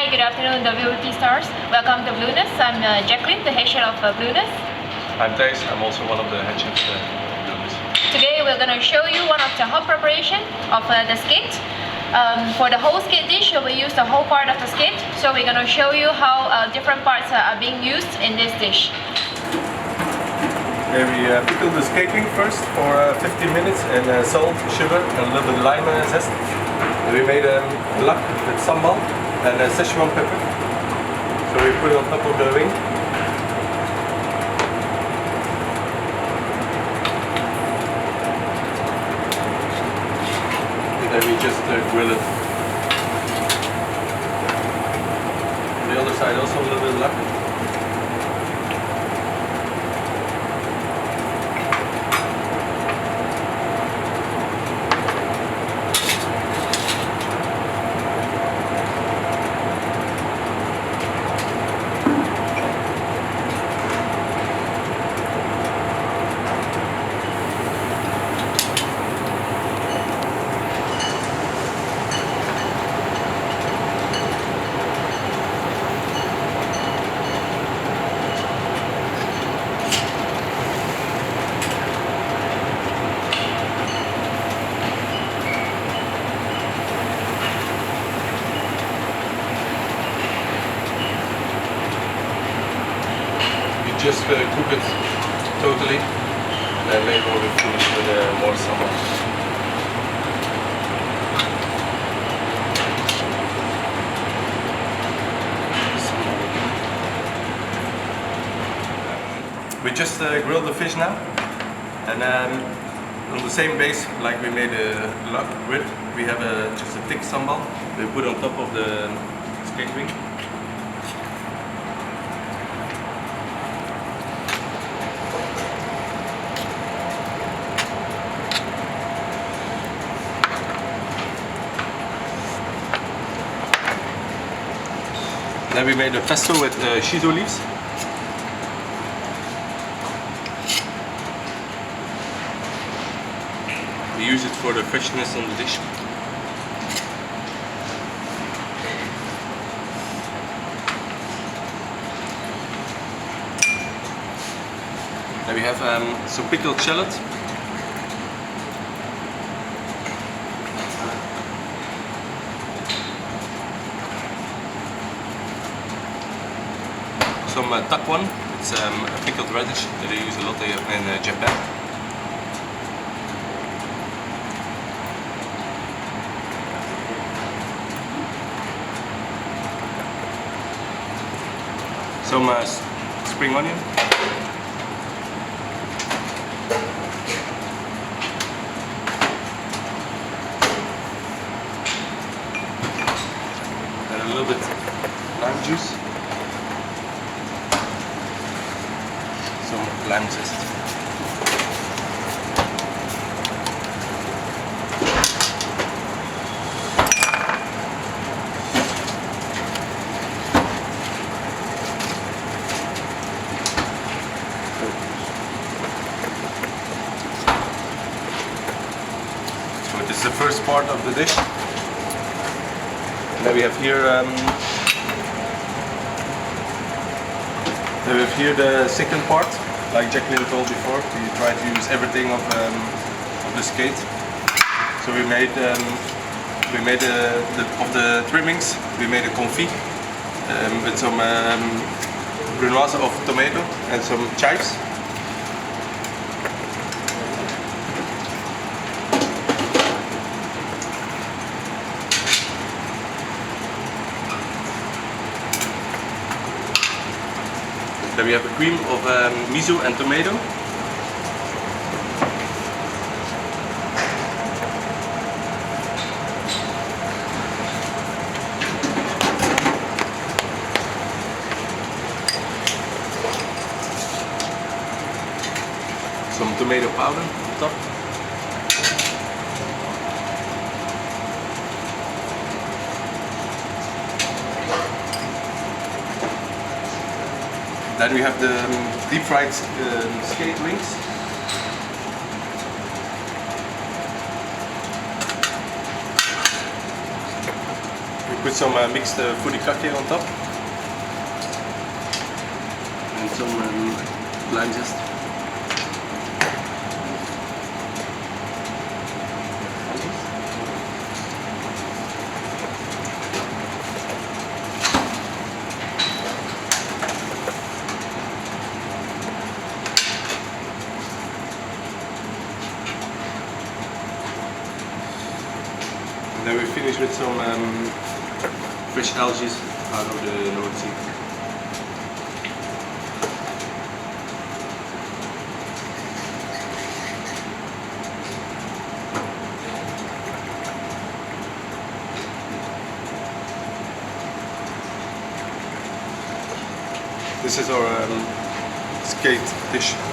Hi, good afternoon WWT stars. Welcome to Blueness. I'm Jacqueline, the head chef of Blueness. I'm Thijs, I'm also one of the head chefs of Blueness. Today we're going to show you one of the hot preparation of the skate. For the whole skate dish, we use the whole part of the skate. So we're going to show you how different parts are being used in this dish. Okay, we pickled the skate wing first for 15 minutes in salt, sugar and a little bit lime zest. And we made a lak with sambal and Szechuan pepper. So we put it on top of the wing. And then we just grill it. On the other side also a little bit of lak. Just cook it totally, and then later we finish with more sambal. We just grilled the fish now, and on the same base like we made a lak with, we have just a thick sambal we put on top of the skate wing. Then we made a pesto with shiso leaves. We use it for the freshness on the dish. Then we have some pickled shallot. Some takwan, it's a pickled radish that they use a lot in Japan. Some spring onion. And a little bit lime juice. Some lime zest. So this is the first part of the dish. And then we have here the second part. Like Jacqueline told before, we try to use everything of the skate. So we made of the trimmings. We made a confit with some brunoise of tomato and some chives. Then we have a cream of miso and tomato. Some tomato powder on top. Then we have the deep fried skate wings. We put some mixed furikake on top. And some lime zest. And then we finish with some fresh algae out of the North Sea. This is our skate dish.